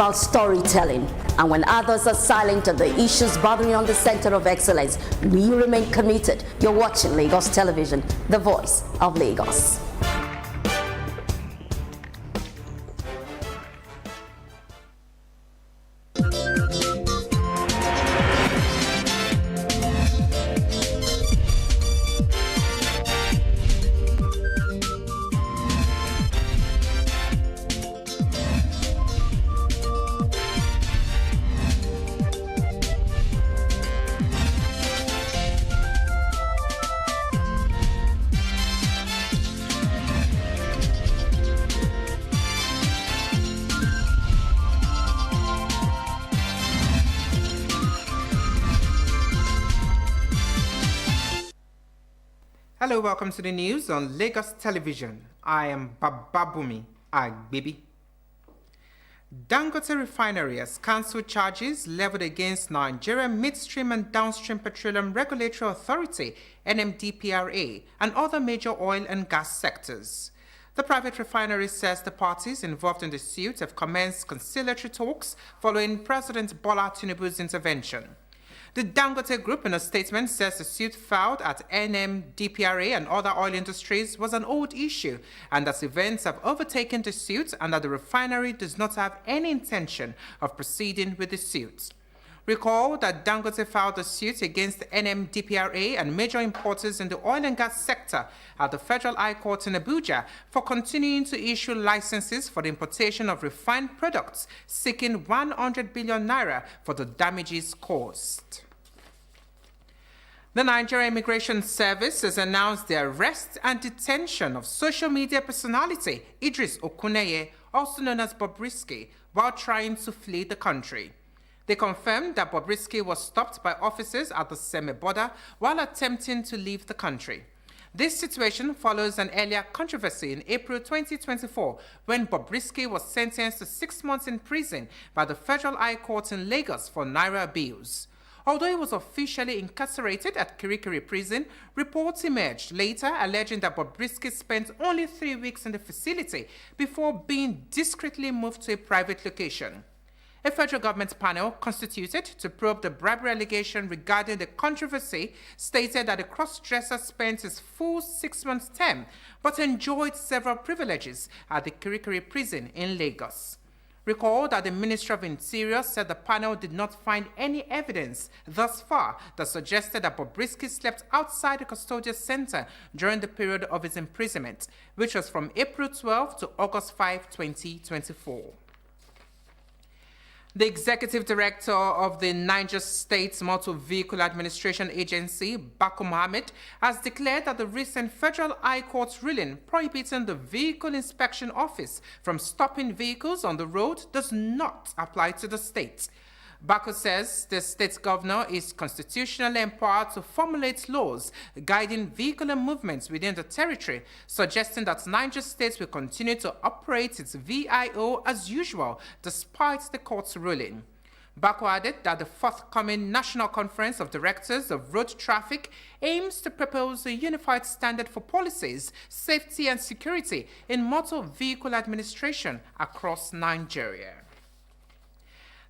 about storytelling. And when others are silent on the issues bothering on the Center of Excellence, we remain committed. You're watching Lagos Television, the voice of Lagos. Hello, welcome to the news on Lagos Television. I am Bababumi Agbibi. Dangote Refinery has cancelled charges leveled against Nigeria Midstream and Downstream Petroleum Regulatory Authority, NMDPRA, and other major oil and gas sectors. The private refinery says the parties involved in the suit have commenced conciliatory talks following President Bola Tinubu's intervention. The Dangote Group, in a statement, says the suit filed at NMDPRA and other oil industries was an old issue, and that events have overtaken the suit and that the refinery does not have any intention of proceeding with the suit. Recall that Dangote filed a suit against NMDPRA and major importers in the oil and gas sector at the Federal High Court in Abuja for continuing to issue licenses for the importation of refined products, seeking 100 billion naira for the damages caused. The Nigeria Immigration Service has announced the arrest and detention of social media personality Idris Okuneye, also known as Bobrisky, while trying to flee the country. They confirmed that Bobrisky was stopped by officers at the Seme border while attempting to leave the country. This situation follows an earlier controversy in April 2024 when Bobrisky was sentenced to 6 months in prison by the Federal High Court in Lagos for naira abuse. Although he was officially incarcerated at Kirikiri prison, reports emerged later alleging that Bobrisky spent only 3 weeks in the facility before being discreetly moved to a private location. A federal government panel constituted to probe the bribery allegation regarding the controversy stated that the cross-dresser spent his full 6 months term but enjoyed several privileges at the Kirikiri prison in Lagos. Recall that the Ministry of Interior said the panel did not find any evidence thus far that suggested that Bobrisky slept outside the custodial center during the period of his imprisonment, which was from April 12 to August 5, 2024. The executive director of the Niger State Motor Vehicle Administration Agency, Bako Mohammed, has declared that the recent Federal High Court ruling prohibiting the Vehicle Inspection Office from stopping vehicles on the road does not apply to the state. Bako says the state governor is constitutionally empowered to formulate laws guiding vehicular movements within the territory, suggesting that Niger State will continue to operate its VIO as usual despite the court's ruling. Bako added that the forthcoming National Conference of Directors of Road Traffic aims to propose a unified standard for policies, safety and security in motor vehicle administration across Nigeria.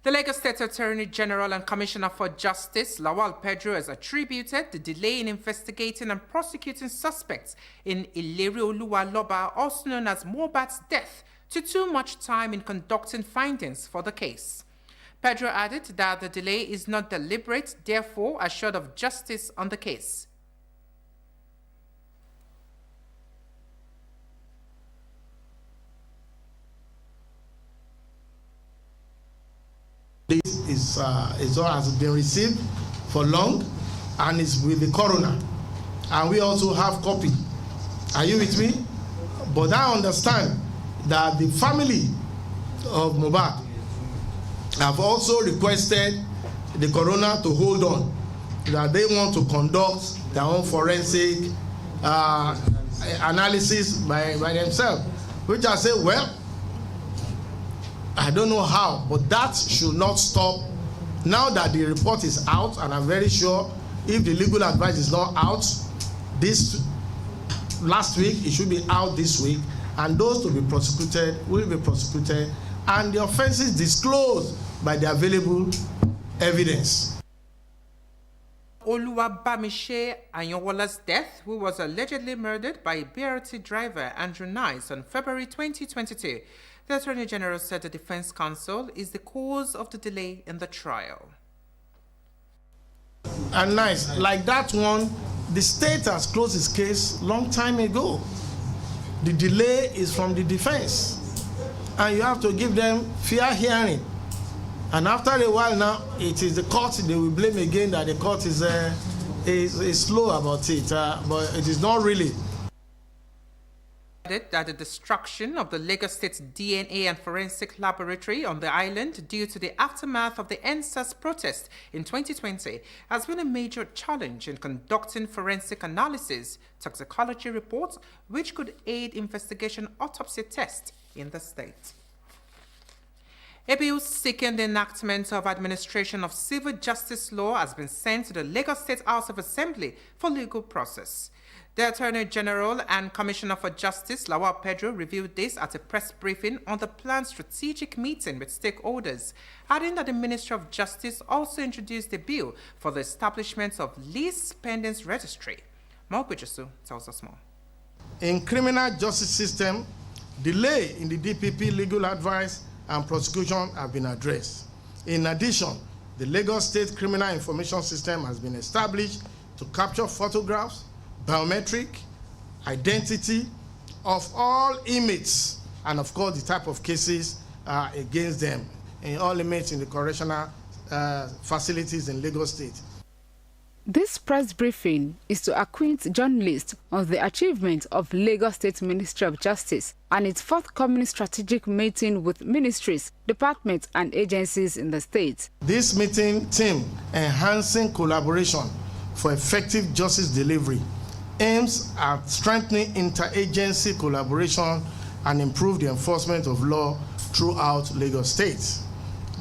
The Lagos State Attorney General and Commissioner for Justice, Lawal Pedro, has attributed the delay in investigating and prosecuting suspects in Ilerioluwa Loba, also known as Mobat's death, to too much time in conducting findings for the case. Pedro added that the delay is not deliberate, therefore assured of justice on the case. This has been received for long and is with the coroner, and we also have copy. Are you with me? But I understand that the family of Mohbad have also requested the coroner to hold on, that they want to conduct their own forensic analysis by themselves, which I say, well, I don't know how, but that should not stop. Now that the report is out, and I'm very sure if the legal advice is not out this last week, it should be out this week, and those to be prosecuted will be prosecuted and the offenses disclosed by the available evidence. Oluwabamiche Anyawola's death, who was allegedly murdered by a BRT driver, Andrew Nice, on February 2022. The Attorney General said the Defense Counsel is the cause of the delay in the trial. And Nice, like that one, the state has closed its case long time ago. The delay is from the defense, and you have to give them fair hearing. And after a while now, it is the court they will blame again that the court is slow about it, but it is not really. That the destruction of the Lagos State DNA and Forensic Laboratory on the island due to the aftermath of the NSAS protest in 2020 has been a major challenge in conducting forensic analysis, toxicology reports, which could aid investigation autopsy tests in the state. A bill seeking the enactment of administration of civil justice law has been sent to the Lagos State House of Assembly for legal process. The Attorney General and Commissioner for Justice, Lawal Pedro, revealed this at a press briefing on the planned strategic meeting with stakeholders, adding that the Ministry of Justice also introduced a bill for the establishment of lease pendants registry. Mokwejesu tells us more. In criminal justice system, delay in the DPP legal advice and prosecution have been addressed. In addition, the Lagos State Criminal Information System has been established to capture photographs, biometric, identity of all inmates, and of course the type of cases against them, and all inmates in the correctional facilities in Lagos State. This press briefing is to acquaint journalists on the achievement of Lagos State Ministry of Justice and its forthcoming strategic meeting with ministries, departments, and agencies in the state. This meeting theme, enhancing collaboration for effective justice delivery, aims at strengthening interagency collaboration and improve the enforcement of law throughout Lagos State.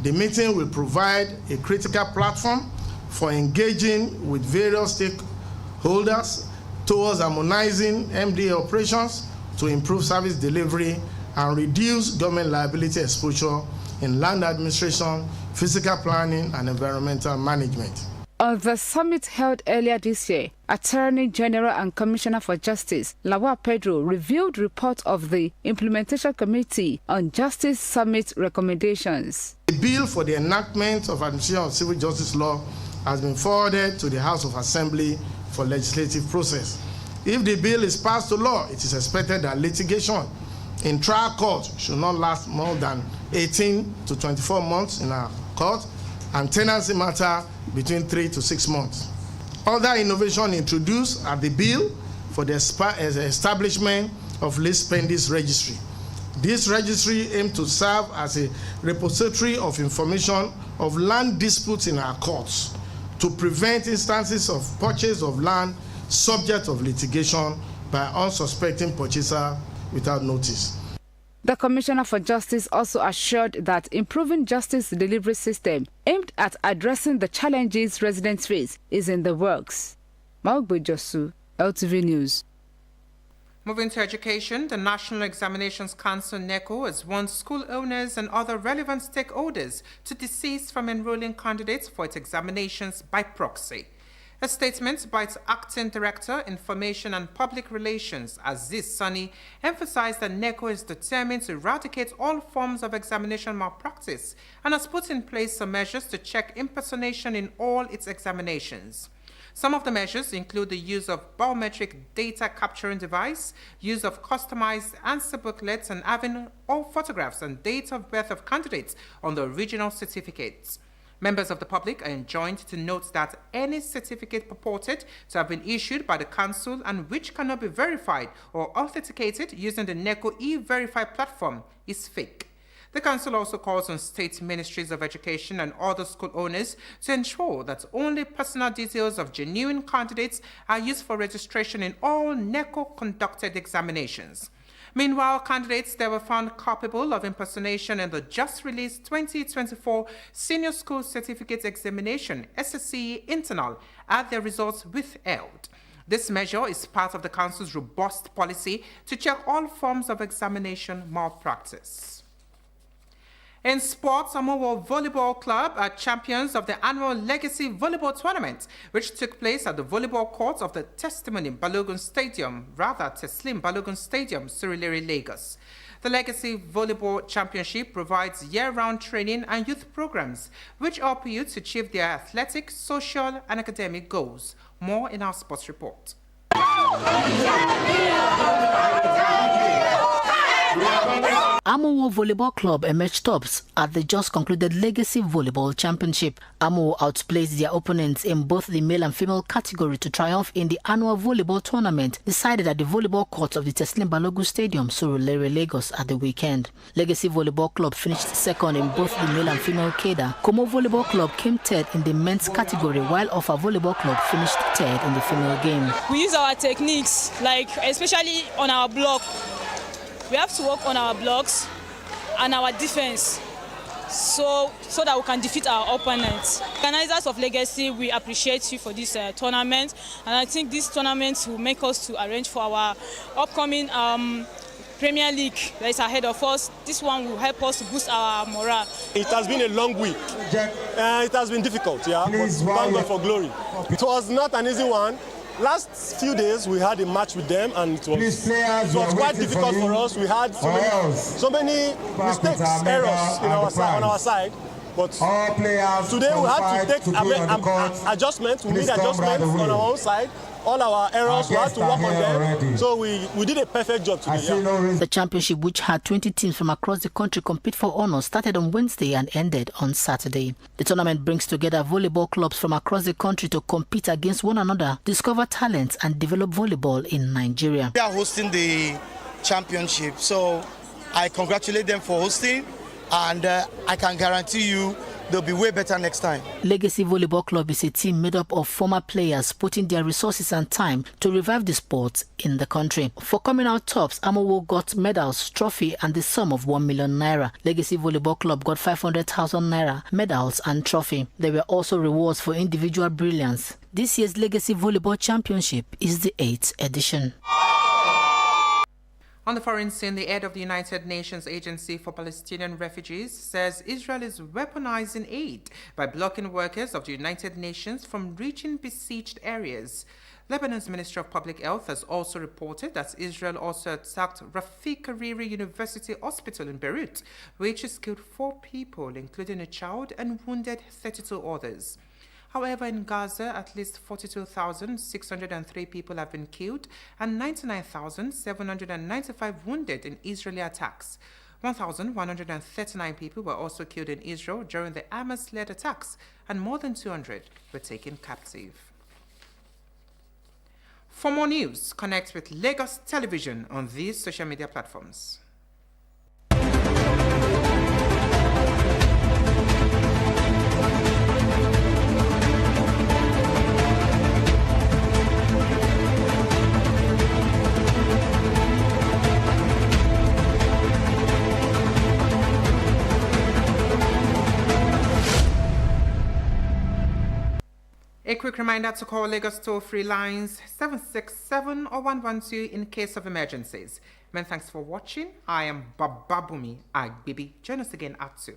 The meeting will provide a critical platform for engaging with various stakeholders towards harmonizing MDA operations to improve service delivery and reduce government liability exposure in land administration, physical planning, and environmental management. On the summit held earlier this year, Attorney General and Commissioner for Justice, Lawal Pedro, reviewed report of the Implementation Committee on Justice Summit recommendations. The bill for the enactment of administration of civil justice law has been forwarded to the House of Assembly for legislative process. If the bill is passed to law, it is expected that litigation in trial court should not last more than 18 to 24 months in our court, and tenancy matter between 3 to 6 months. Other innovation introduced are the bill for the establishment of lease pendants registry. This registry aims to serve as a repository of information of land disputes in our courts to prevent instances of purchase of land subject of litigation by unsuspecting purchaser without notice. The Commissioner for Justice also assured that improving justice delivery system aimed at addressing the challenges residents face is in the works. Mokwejesu, LTV News. Moving to education, the National Examinations Council, NECO, has warned school owners and other relevant stakeholders to desist from enrolling candidates for its examinations by proxy. A statement by its Acting Director, Information and Public Relations, Aziz Sani, emphasized that NECO is determined to eradicate all forms of examination malpractice and has put in place some measures to check impersonation in all its examinations. Some of the measures include the use of biometric data capturing device, use of customized answer booklets, and having all photographs and date of birth of candidates on the original certificates. Members of the public are enjoined to note that any certificate purported to have been issued by the council and which cannot be verified or authenticated using the NECO e-Verify platform is fake. The council also calls on state ministries of education and other school owners to ensure that only personal details of genuine candidates are used for registration in all NECO-conducted examinations. Meanwhile, candidates that were found culpable of impersonation in the just-released 2024 Senior School Certificate Examination SSCE internal had their results withheld. This measure is part of the council's robust policy to check all forms of examination malpractice. In sports, Amowo Volleyball Club are champions of the annual Legacy Volleyball Tournament, which took place at the volleyball courts of the Teslim Balogun Stadium, Surulere, Lagos. The Legacy Volleyball Championship provides year-round training and youth programs, which help youth to achieve their athletic, social, and academic goals. More in our sports report. Amowo Volleyball Club emerged tops at the just concluded Legacy Volleyball Championship. Amowo outplayed their opponents in both the male and female category to triumph in the annual volleyball tournament decided at the volleyball courts of the Teslim Balogun Stadium, Surulere, Lagos at the weekend. Legacy Volleyball Club finished second in both the male and female cadre. Como Volleyball Club came third in the men's category, while Offa Volleyball Club finished third in the female game. We use our techniques, especially on our block. We have to work on our blocks and our defense so that we can defeat our opponents. Organizers of Legacy, we appreciate you for this tournament, and I think this tournament will make us to arrange for our upcoming Premier League that is ahead of us. This one will help us to boost our morale. It has been a long week. It has been difficult, but thank God for glory. It was not an easy one. Last few days we had a match with them and it was quite difficult for us. We had so many mistakes, errors on our side. But today we had to take adjustments. We made adjustments on our own side. All our errors, we had to work on them. So we did a perfect job today. The championship, which had 20 teams from across the country compete for honors, started on Wednesday and ended on Saturday. The tournament brings together volleyball clubs from across the country to compete against one another, discover talents, and develop volleyball in Nigeria. They are hosting the championship, so I congratulate them for hosting, and I can guarantee you they'll be way better next time. Legacy Volleyball Club is a team made up of former players putting their resources and time to revive the sport in the country. For coming out tops, Amowo got medals, trophy, and the sum of 1 million naira. Legacy Volleyball Club got 500,000 naira, medals, and trophy. There were also rewards for individual brilliance. This year's Legacy Volleyball Championship is the 8th edition. On the foreign scene, the head of the United Nations Agency for Palestinian Refugees says Israel is weaponizing aid by blocking workers of the United Nations from reaching besieged areas. Lebanon's Ministry of Public Health has also reported that Israel also attacked Rafik Hariri University Hospital in Beirut, which has killed 4 people, including a child, and wounded 32 others. However, in Gaza, at least 42,603 people have been killed and 99,795 wounded in Israeli attacks. 1,139 people were also killed in Israel during the Hamas-led attacks, and more than 200 were taken captive. For more news, connect with Lagos Television on these social media platforms. A quick reminder to call Lagos toll-free lines 767 or 112 in case of emergencies. Many thanks for watching. I am Bababumi Agbibi. Join us again at 2.